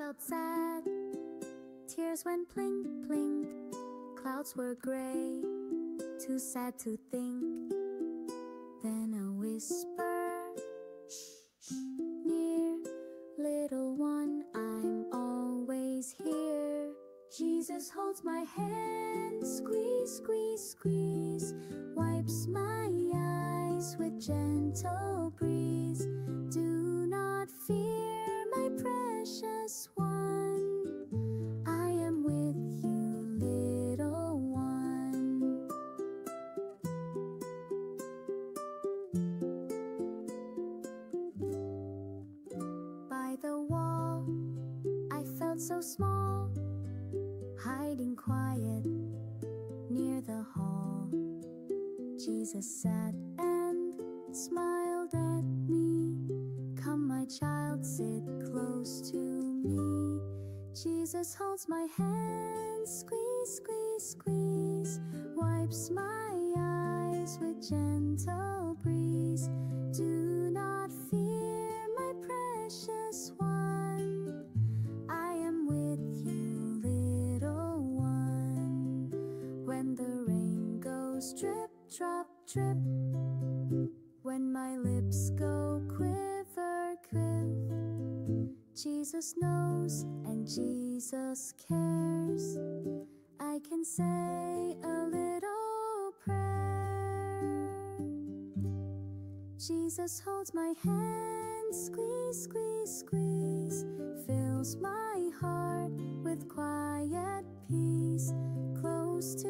felt sad. Tears went plink, plink. Clouds were gray, too sad to think. Then a whisper, shh, shh, near. Little one, I'm always here. Jesus holds my hand, squeeze, squeeze, squeeze. Wipes my eyes with gentle breeze. Do not fear, my precious one. I am with you, little one. By the wall, I felt so small, hiding quiet near the hall. Jesus sat and smiled at me. Come, my child, sit close to me. Jesus holds my hand, squeeze, squeeze, squeeze. Wipes my eyes with gentle breeze. Do not fear, my precious one. I am with you, little one. When the rain goes drip, drop, drip. When my lips go quiver, quiver. Jesus knows and Jesus cares. I can say a little prayer. Jesus holds my hand, squeeze, squeeze, squeeze. Fills my heart with quiet peace. Close to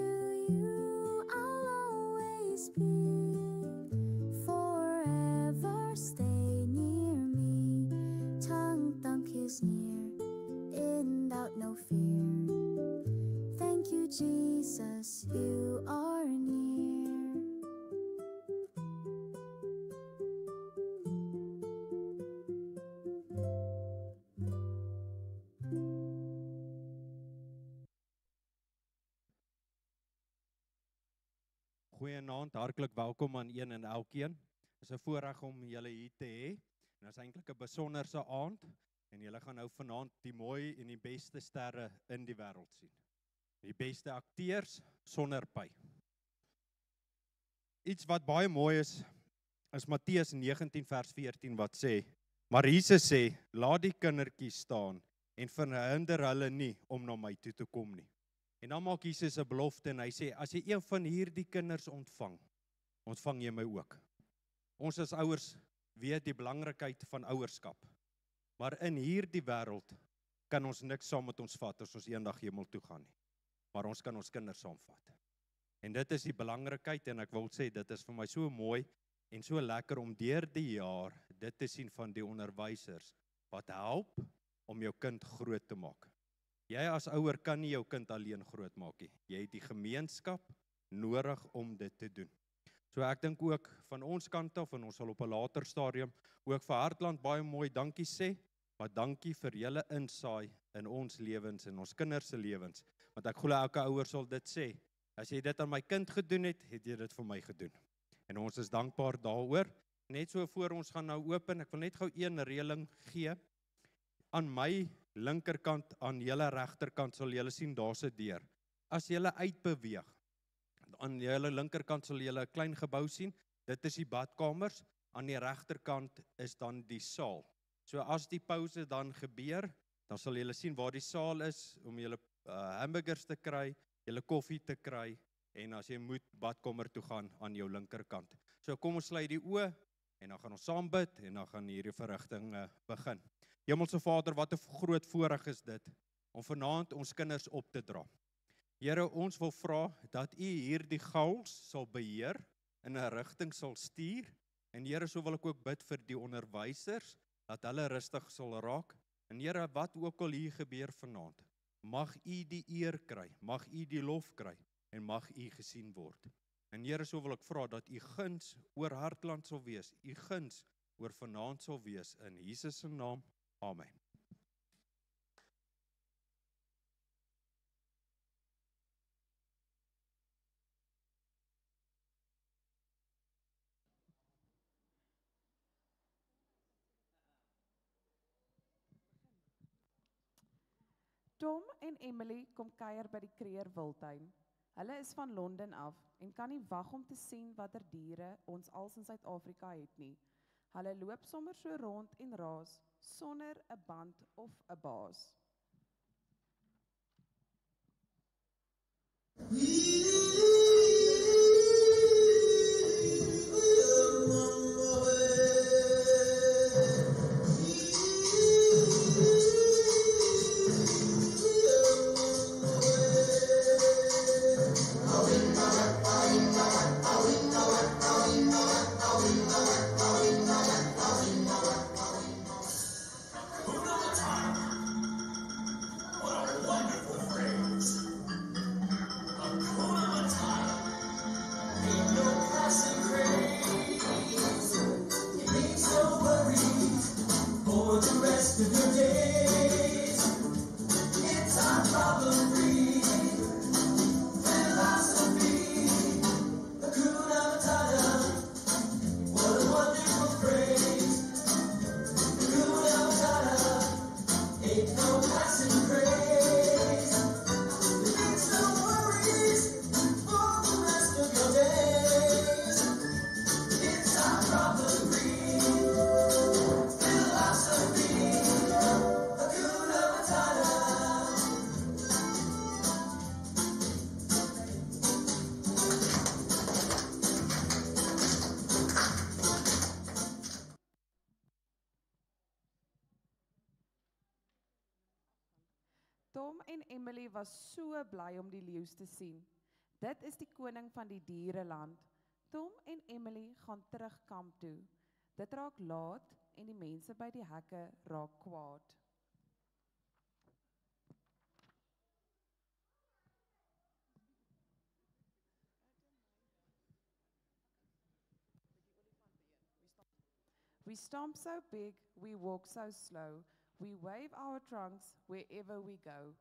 you I'll always be. Forever stay near me. Tongue thunk is near, in doubt no fear. Thank you, Jesus, you are near. Goeienaand, hartlik welkom aan een en elkeen. Dit is 'n voorreg om julle hier te hê. En dit is eintlik 'n besonderse aand en julle gaan nou vanaand die mooi en die beste sterre in die wêreld sien. Die beste akteurs sonder by. Iets wat baie mooi is Matteus 19 vers 14 wat sê, maar Jesus sê, laat die kindertjies staan en verhinder hulle nie om na my toe te kom nie. En dan maak Jesus 'n belofte en hy sê, as jy een van hierdie kinders ontvang jy my ook. Ons as ouers weet die belangrikheid van ouerskap. Maar in hierdie wêreld kan ons niks saam met ons vat as ons eendag hemel toe gaan nie. Maar ons kan ons kinders saamvat. En dit is die belangrikheid en ek wil sê, dit is vir my so mooi en so lekker om deur die jaar dit te sien van die onderwysers wat help om jou kind groot te maak. Jy as ouer kan nie jou kind alleen groot maak nie. Jy het die gemeenskap nodig om dit te doen. So ek dink ook van ons kant af, en ons sal op 'n later stadium ook vir Hartland baie mooi dankie sê, maar dankie vir julle insaai in ons lewens en ons kinders se lewens. Want ek glo elke ouer sal dit sê, as jy dit aan my kind gedoen het, het jy dit vir my gedoen. En ons is dankbaar daaroor. Net so voor ons gaan nou open, ek wil net gou een reëling gee. Aan my linkerkant, aan julle regterkant sal julle sien daar's 'n deur. As julle uitbeweeg, aan julle linkerkant sal julle 'n klein gebou sien. Dit is die badkamers. Aan die regterkant is dan die saal. So as die pouse dan gebeur, dan sal julle sien waar die saal is om julle hamburgers te kry, julle koffie te kry en as jy moet badkamer toe gaan aan jou linkerkant. So kom ons sluit die oë en dan gaan ons saam bid en dan gaan hierdie verrigting begin. Hemelse Vader, wat 'n groot voorreg is dit om vanaand ons kinders op te dra. Here, ons wil vra dat U hierdie gouls sal beheer, in 'n rigting sal stuur. En Here, so wil ek ook bid vir die onderwysers, dat hulle rustig sal raak. En Here, wat ook al hier gebeur vanaand, mag U die eer kry, mag U die lof kry, en mag U gesien word. En Here, so wil ek vra dat U guns oor Hartland sal wees, U guns oor vanaand sal wees, in Jesus se naam, amen. Tom en Emily kom kuier by die Kruger Wildtuin. Hulle is van Londen af en kan nie wag om te sien watter diere ons als in Suid-Afrika het nie. Hulle loop sommer so rond en raas sonder 'n band of 'n baas. Tom en Emily was so bly om die leeu's te sien. Dit is die koning van die diereland. Tom en Emily gaan terug kamp toe. Dit raak laat en die mense by die hekke raak kwaad. We stomp so big, we walk so slow. We wave our trunks wherever we go.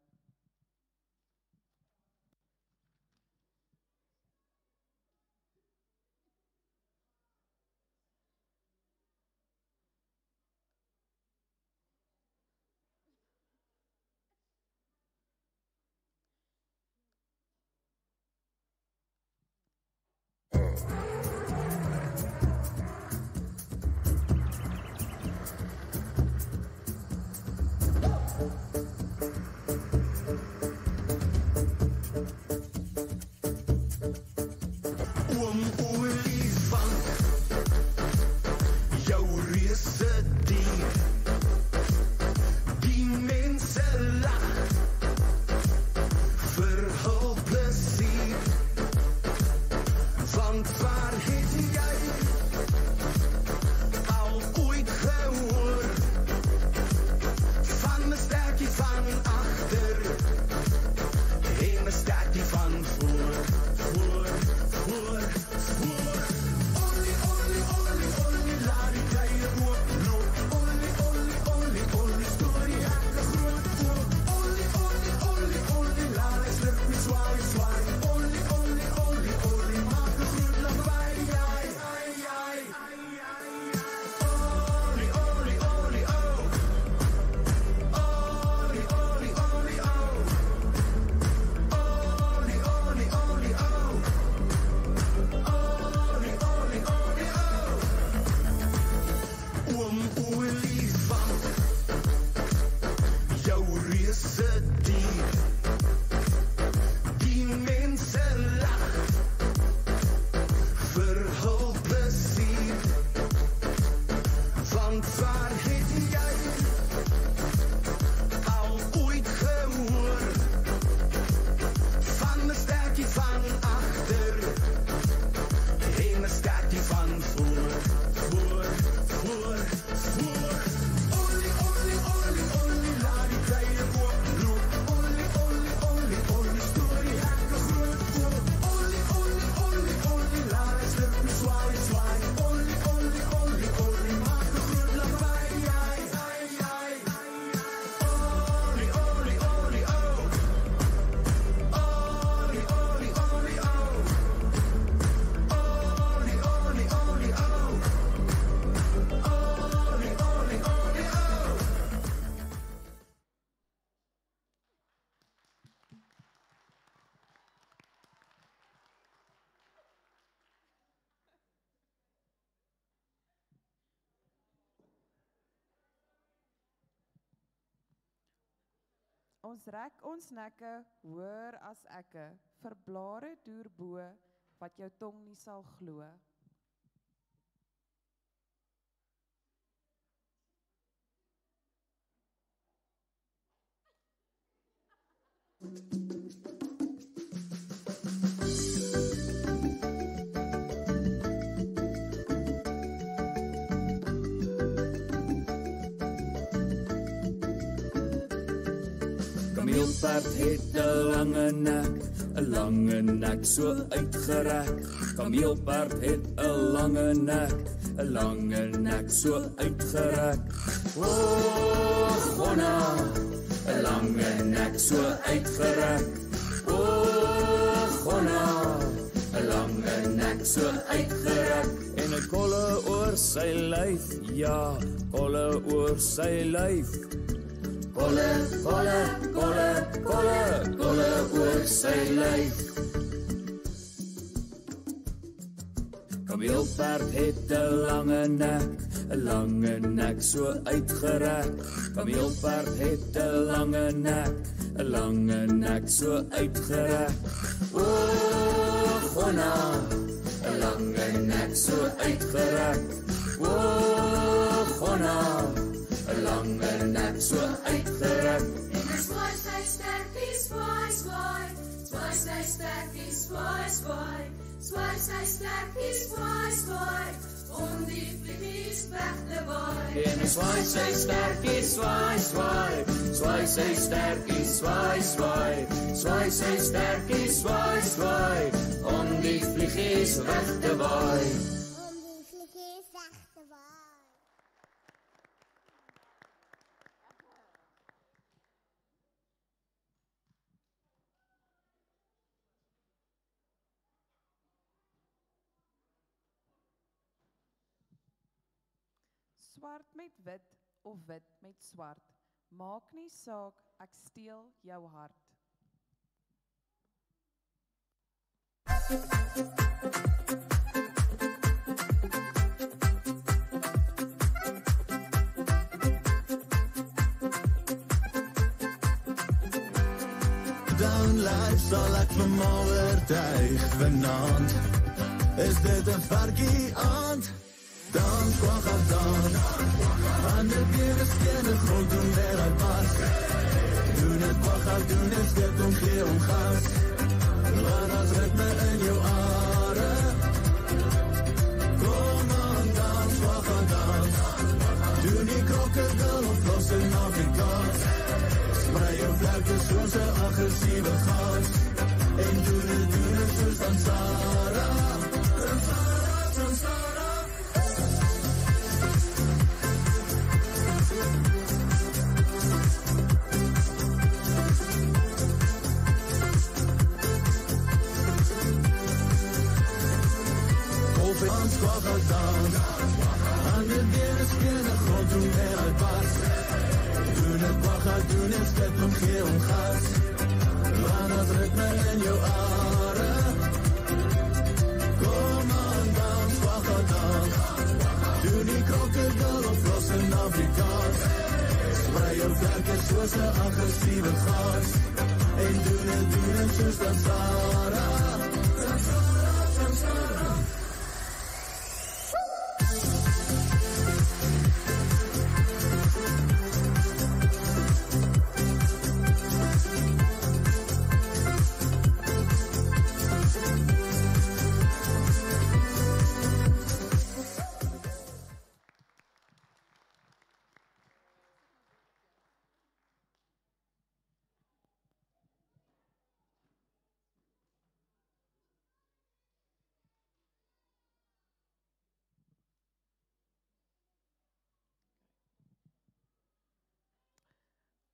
Ons rek ons nekke hoër as ekke, vir blare deur bo, wat jou tong nie sal glo. Kameelperd het 'n lange nek so uitgerek. Kameelperd het 'n lange nek so uitgerek. O, Gonna, 'n lange nek so uitgerek. O, Gonna, 'n lange nek so uitgerek. En 'n kolle oor sy lyf, ja, kolle oor sy lyf. Kolle oor sy lyf. Kameelperd het 'n lange nek so uitgerek. Kameelperd het 'n lange nek so uitgerek. O, Gonna, 'n lange nek so uitgerek. O, Gonna, 'n lange nek so uitgerek. En 'n swaai sy sterkie, swaai, swaai. Swaai sy sterkie, swaai, swaai. Swaai sy sterkie, swaai, swaai. Om die vliegies weg te waai. En 'n swaai sy sterkie, swaai, swaai. Swaai sy sterkie, swaai, swaai. Swaai sy sterkie, swaai, swaai. Om die vliegies weg te waai. Om die vliegies weg te waai. Swart met wit of wit met swart, maak nie saak, ek steel jou hart. Dan lyf sal ek vir my oortuig vanaand. Is dit 'n varkie aand? Dan kwak ek dan. Aan die bene steen die grond doen weer uit pas. Doen het kwak ek doen het skep om gee om gas. Laat as ritme in jou are. Kom aan dan, kwak ek dan. Doen die krokodil of los in Afrikaans. Sprei jou vlerke soos 'n aggressiewe gas. En doen het soos van Sarah. Aan de benen spelen de grond doen weer uit pas. Doen het bagger, doen het skep om geel om gas. Laat het ritme in jou are. Kom aan dans, bagger dans. Doe die krokodil of los in Afrikaans. Sprei jou vlerke soos 'n aggressiewe gas. En doen het soos van Sarah.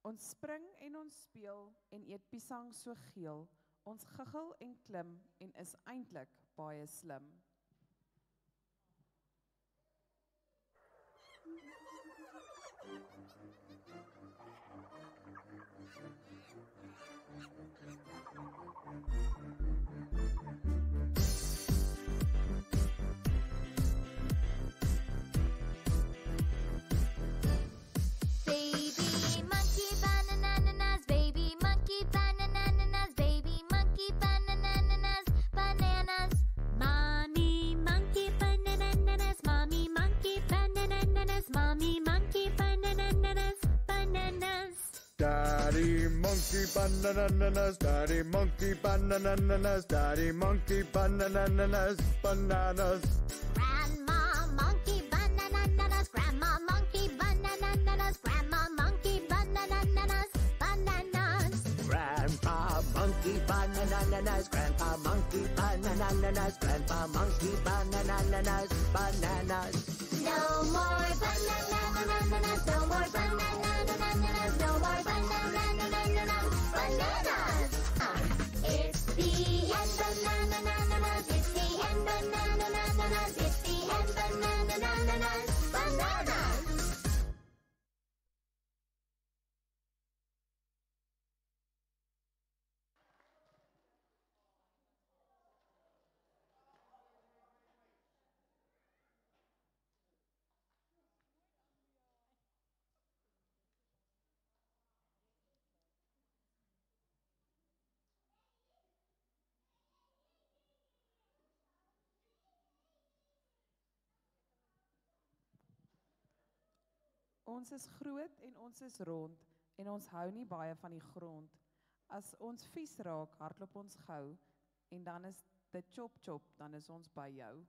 Ons spring en ons speel en eet piesang so geel. Ons giggel en klim en is eintlik baie slim. Baby monkey, banana, ananas, baby Daddy monkey bananas, daddy monkey bananas, daddy monkey bananas, bananas. Grandma monkey bananas, grandma monkey bananas, grandma monkey bananas, bananas. Grandpa monkey bananas, grandpa monkey bananas, grandpa monkey bananas, bananas. No more bananas, no more bananas, no more bananas, bananas. It's the end bananas, it's the end bananas, it's the end bananas, bananas. Ons is groot en ons is rond en ons hou nie baie van die grond. As ons vies raak, hardloop ons gou en dan is dit chop chop, dan is ons by jou.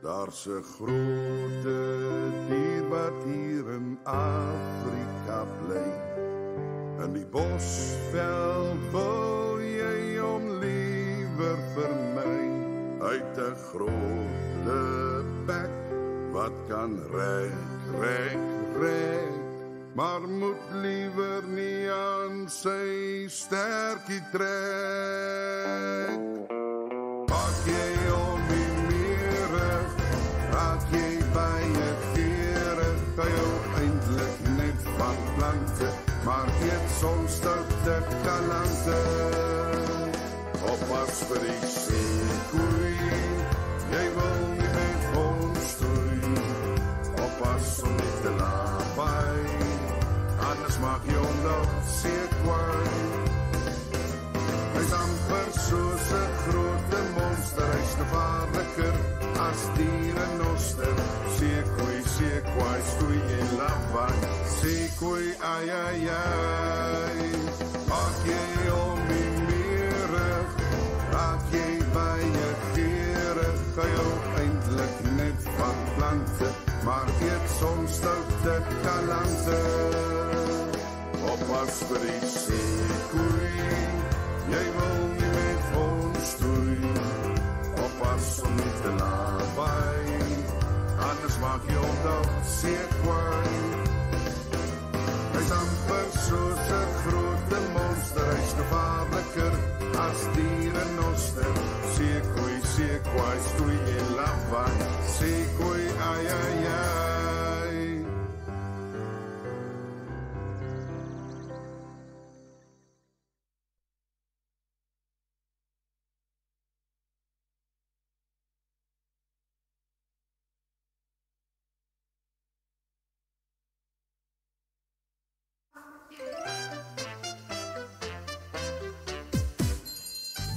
Daar's 'n groot dier wat hier in Afrika bly. In die bosveld wil jy hom liewer vermy. Uit 'n groot bek wat kan rek, maar moet liewer nie aan sy sterkie trek. Pak jy om die mere, raak jy by 'n vere, kan jou eindelijk net van plante, maar eet soms stoute kalante. Oppas vir die seekoei, jy wil nie met ons stoei. Oppas om nie te lawaai, anders maak jy hom nog seekwaai. Hy's amper soos 'n grote monster, hy's gevaarliker as dierenoster. Seekoei, seekwaai, stoei en lawaai. Seekoei, ai, ai, ai. Maak jy om die mere, raak jy by 'n vere, kan jou eindelijk net van plante, maar eet soms stoute kalante. Oppas vir die seekoei, jy wil nie met ons stoei. Oppas om nie te lawaai, anders maak jy hom nog seekwaai. Hy's amper soos 'n grote monster, hy's gevaarliker as dierenoster. Seekoei, seekwaai, stoei en lawaai. Seekoei, ai, ai, ai.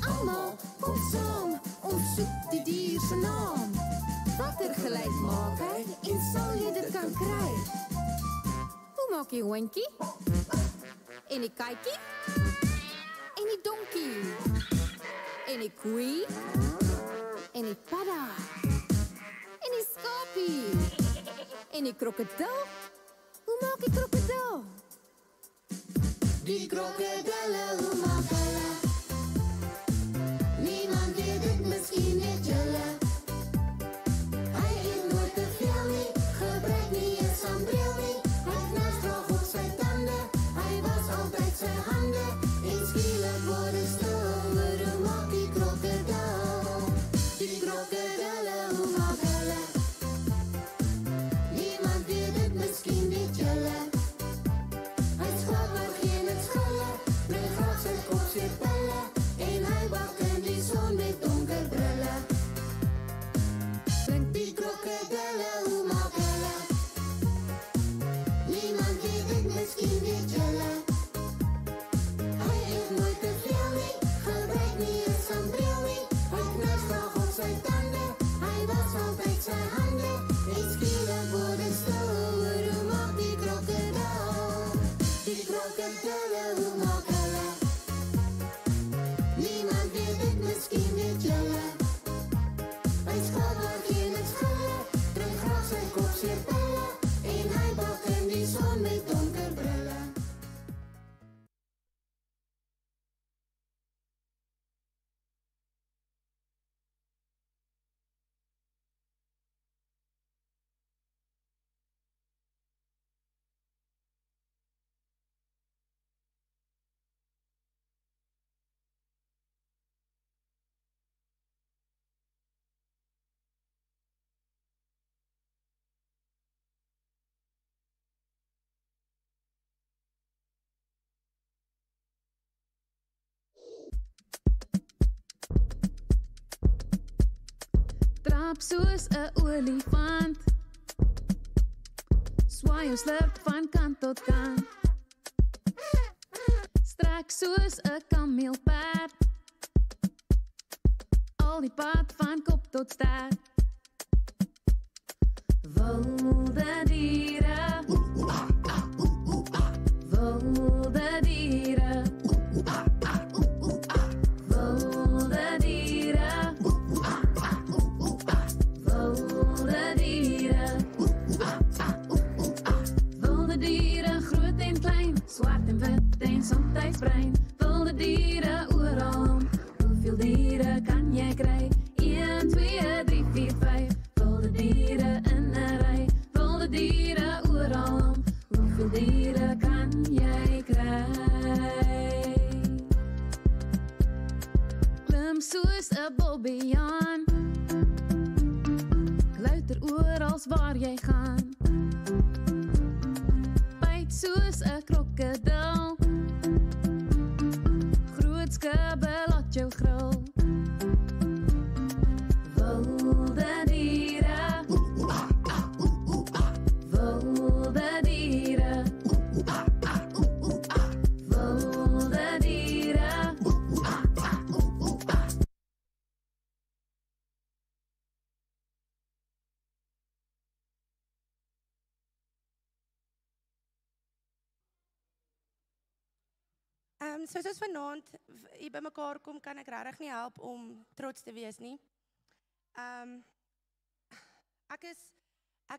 Allemaal, kom saam, ons soek die dier se naam. Watter geluid maak hy en sal jy dit kan kry? Hoe maak die hondjie? En die katjie? En die donkie? En die koei? En die padda? En die skapie? En die krokodil? Hoe maak die krokodil? Die krokodille, hoe maak hulle? Niemand weet dit, miskien net julle. Hy eet nooit te veel nie, gebruik nie eens sambreel nie. Hy knars graag op sy tande, hy was altyd sy hande. En skielik word hy stil, oor hoe maak die krokodil? Die krokodille, hoe maak hulle? Niemand weet dit, miskien net julle. Hy skwak maar geen het schulle, bring graag sy kop sy pille. En hy bak in die son met donker brille. Stap soos 'n olifant. Swaai jou slip van kant tot kant. Strek soos 'n kameelperd. Al die pad van kop tot stert. Wilde diere. Wilde diere. Wilde diere. Wilde diere. Wilde diere, groot en klein, swart en wit en soms bruin. Wilde diere oral. Hoeveel diere kan jy kry? 1, 2, 3, 4, 5. Wilde diere in 'n ry. Wilde diere oral. Hoeveel diere kan jy kry? Klim soos 'n bobbejaan. Kluiter oral waar jy gaan. Byt soos 'n krokodil. Groot skubbe laat jou gril. Wilde diere. Wilde diere. Wilde diere. Soos ons vanaand hier by mekaar kom, kan ek regtig nie help om trots te wees nie. Ek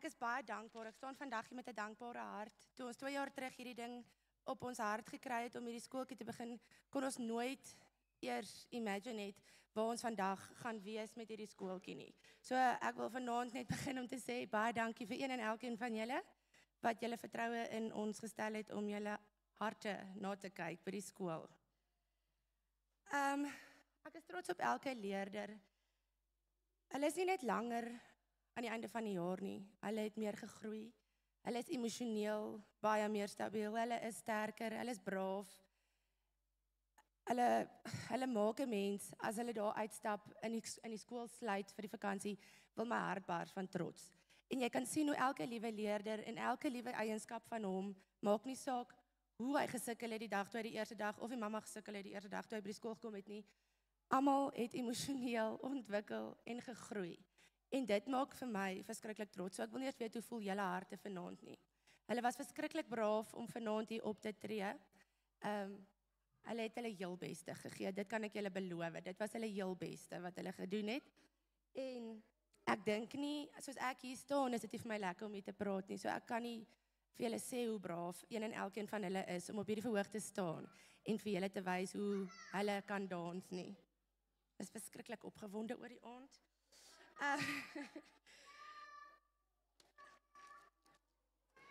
is baie dankbaar. Ek staan vandag hier met 'n dankbare hart. Toe ons 2 jaar terug hierdie ding op ons hart gekry het om hierdie skooltjie te begin, kon ons nooit eers imagine het waar ons vandag gaan wees met hierdie skooltjie nie. So ek wil vanaand net begin om te sê baie dankie vir een en elkeen van julle wat julle vertroue in ons gestel het om julle harte na te kyk by die skool. Ek is trots op elke leerder. Hulle is nie net langer aan die einde van die jaar nie. Hulle het meer gegroei. Hulle is emosioneel baie meer stabiel. Hulle is sterker, hulle is braaf. Hulle maak 'n mens as hulle daar uitstap in die skool sluit vir die vakansie, wil my hart bars van trots. En jy kan sien hoe elke liewe leerder en elke liewe eienskap van hom maak nie saak hoe hy gesukkel het die dag toe hy die eerste dag of die mamma gesukkel het die eerste dag toe hy by die skool gekom het nie. Almal het emosioneel ontwikkel en gegroei. En dit maak vir my verskriklik trots. So ek wil nie eens weet hoe voel julle harte vanaand nie. Hulle was verskriklik braaf om vanaand hier op te tree. Hulle het hulle heel beste gegee. Dit kan ek julle beloof. Dit was hulle heel beste wat hulle gedoen het. En ek dink nie, soos ek hier staan, is dit nie vir my lekker om hier te praat nie. So ek kan nie vir julle sê hoe braaf een en elkeen van hulle is om op hierdie verhoog te staan en vir julle te wys hoe hulle kan dans nie. Is verskriklik opgewonde oor die aand.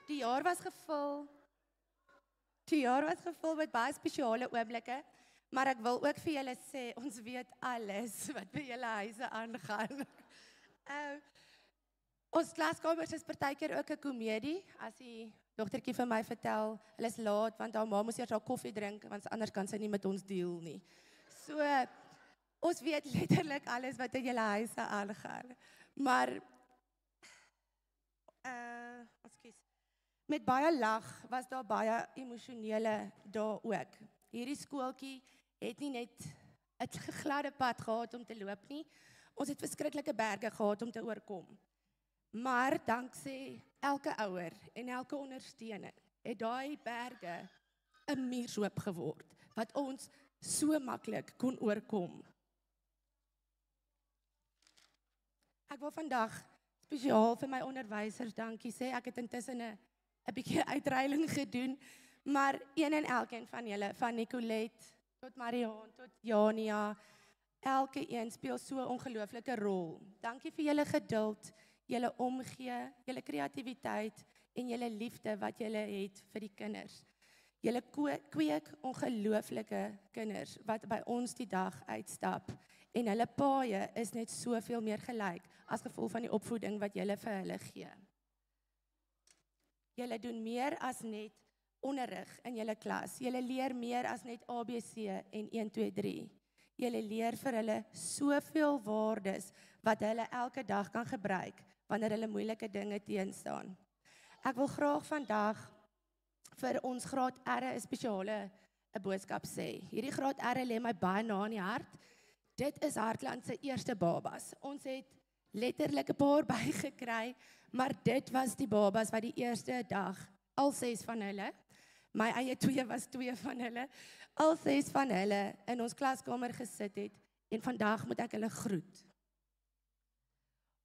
Die jaar was gevul met baie spesiale oomblikke, maar ek wil ook vir julle sê, ons weet alles wat by julle huise aangaan. Ons klaskamers is partykeer ook 'n komedie, as die dogtertjie vir my vertel, hulle is laat, want haar ma moes eers haar koffie drink, want anders kan sy nie met ons deel nie. So, ons weet letterlik alles wat in julle huise aangaan. Maar, met baie lag was daar baie emosionele dae ook. Hierdie skooltjie het nie net 'n gladde pad gehad om te loop nie, ons het verskriklike berge gehad om te oorkom. Maar danksy elke ouer en elke ondersteuning het daai berge 'n muurshoop geword, wat ons so maklik kon oorkom. Ek wil vandag spesiaal vir my onderwysers dankie sê. Ek het intussen 'n bietjie uitreiling gedoen, maar een en elkeen van julle, van Nicolette tot Mariaan tot Jania, elke een speel so 'n ongelooflike rol. Dankie vir julle geduld, julle omgee, julle kreatiwiteit en julle liefde wat julle het vir die kinders. Julle kweek ongelooflike kinders wat by ons die dag uitstap en hulle paaie is net soveel meer gelyk as gevolg van die opvoeding wat julle vir hulle gee. Julle doen meer as net onderrig in julle klas. Julle leer meer as net ABC en 1 2 3. Julle leer vir hulle soveel waardes wat hulle elke dag kan gebruik wanneer hulle moeilike dinge teenstaan. Ek wil graag vandag vir ons graad R 'n spesiale 'n boodskap sê. Hierdie graad R lê my baie na in die hart. Dit is Hartland se eerste babas. Ons het letterlik 'n paar bygekry, maar dit was die babas wat die eerste dag, al 6 van hulle, my eie 2 was 2 van hulle, al 6 van hulle in ons klaskamer gesit het en vandag moet ek hulle groet.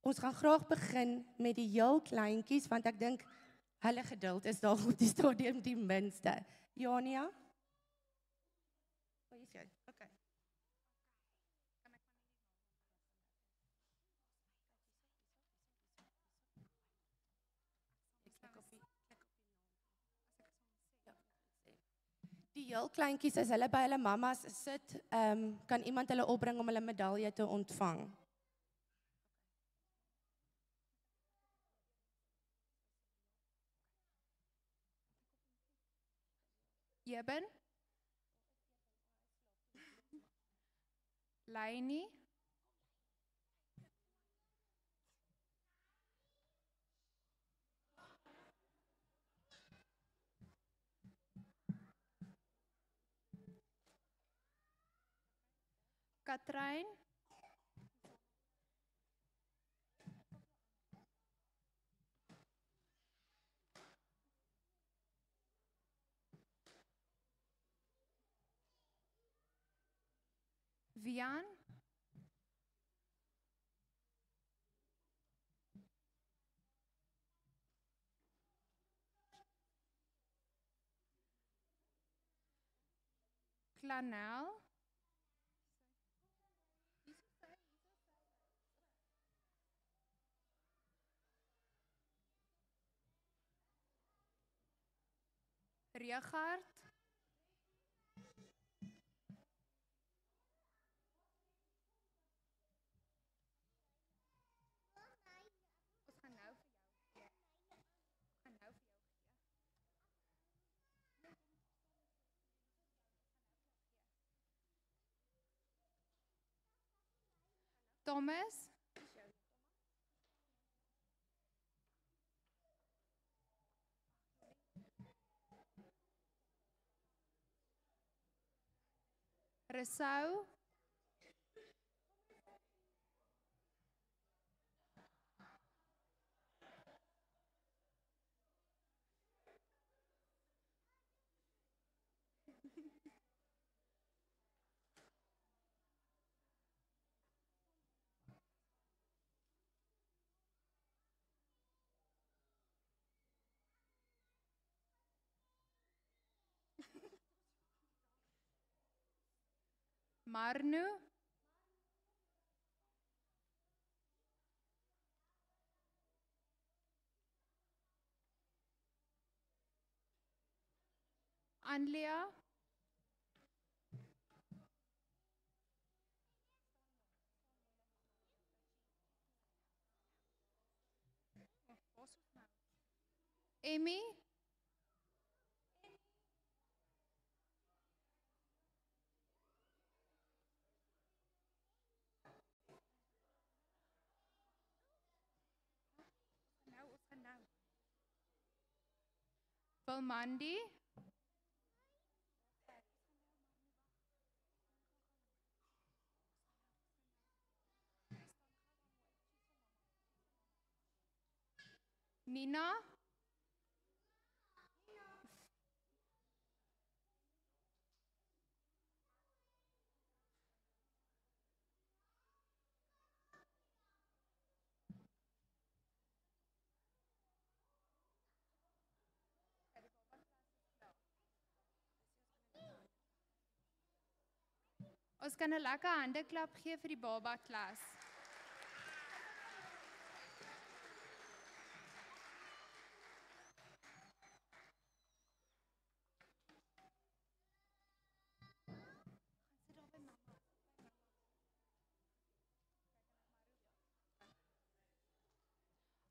Ons gaan graag begin met die heel kleintjies want ek dink hulle geduld is daar op die stadium die minste. Jania? Waar is jy? Okay. Die heel kleintjies as hulle by hulle mammas sit, kan iemand hulle opbring om hulle medalje te ontvang. Eben? Laini? Katrijn? Vian? Clanel? Regard? Ons gaan nou vir jou gee. Ons gaan nou vir jou gee. Thomas? Resau? Marnu? Anlia? Emmy? Belmandi? Nina? Ons kan 'n lekker handeklap gee vir die baba klas.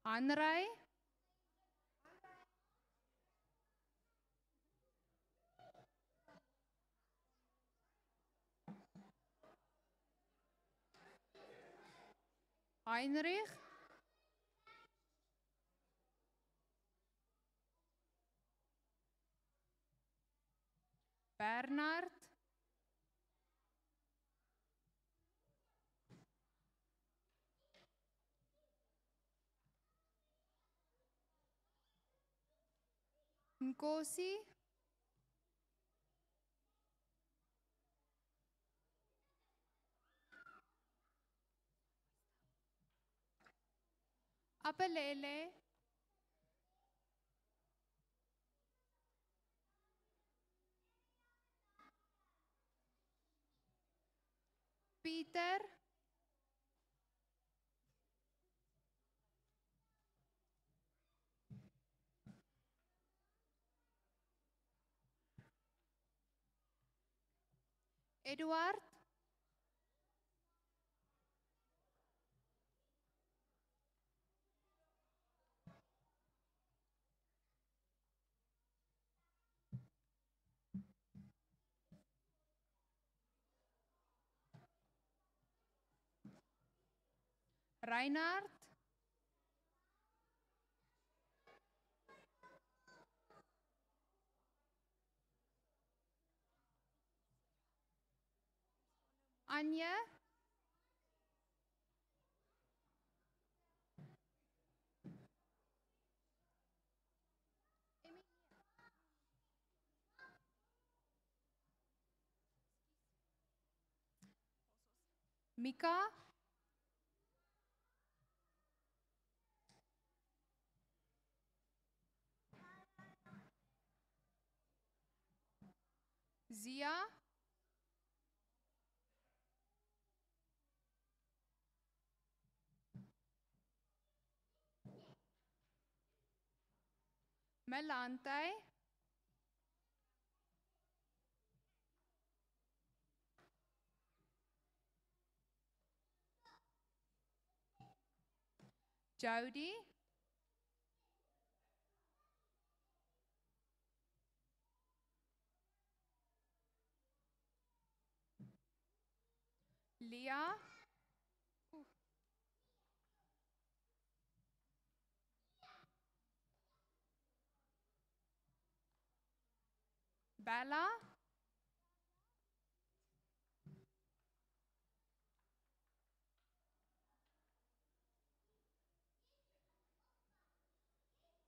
Hanrey? Heinrich, Bernard, Nkosi, Apelele, Pieter, Eduard, Reinhard, Anja, Mika, Zia, Melante, Jody, Leah, Bella,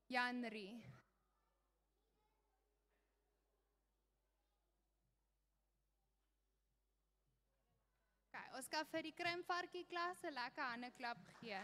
Janri. Okay, ons kan vir die krimvarkie klas 'n lekker hande klap gee.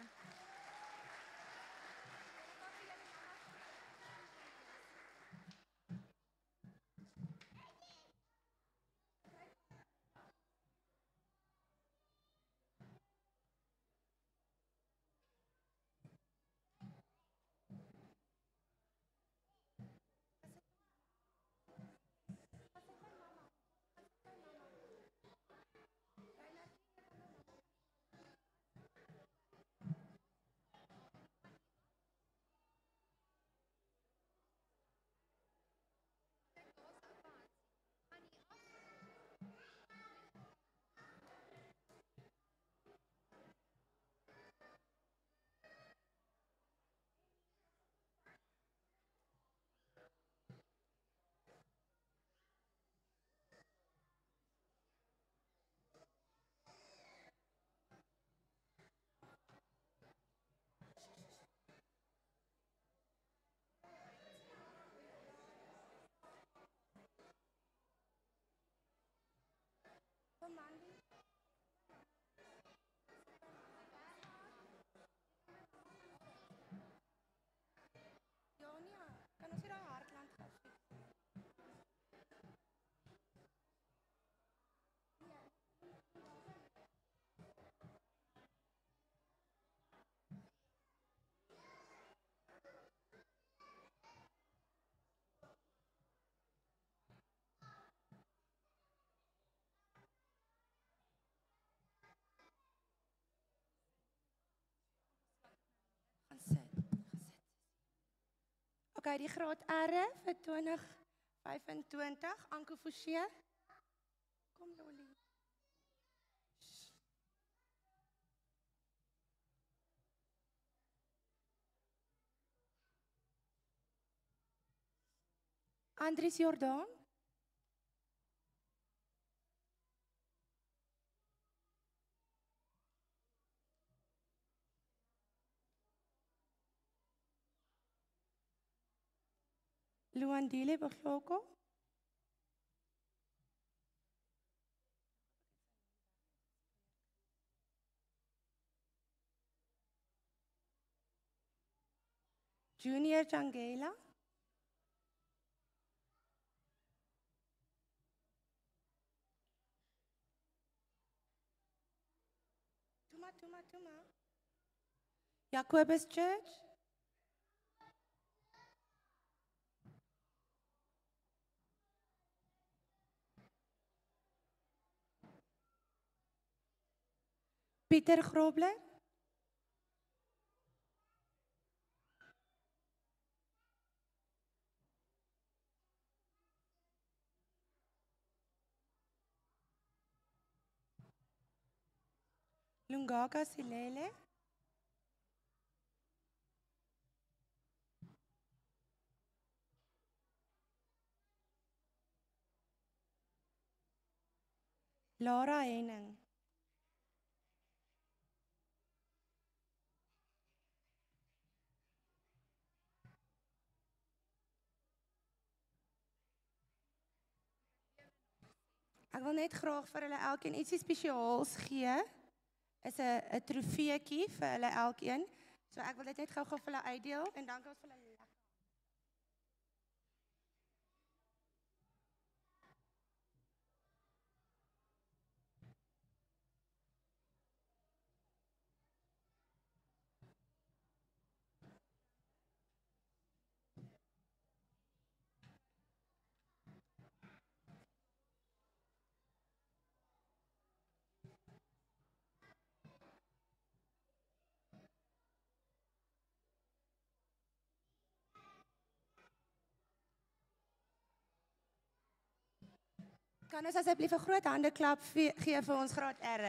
Jania, kan ons hier daai hartland gou fix? Gaan sit. Okay, die graad R vir 2025, Anko Forsie. Kom Lolly. Andries Jordaan. Luandile Bogloko. Junior Jangela. Tuma. Jacobus Church. Pieter Grobler. Lungaka Silele. Laura Henning. Ek wil net graag vir hulle elkeen ietsie spesiaals gee. Is 'n trofeetjie vir hulle elkeen. So ek wil dit net gou-gou vir hulle uitdeel en dan kan ons vir hulle lekker. Kan ons asseblief 'n groot handeklap gee vir ons graad R?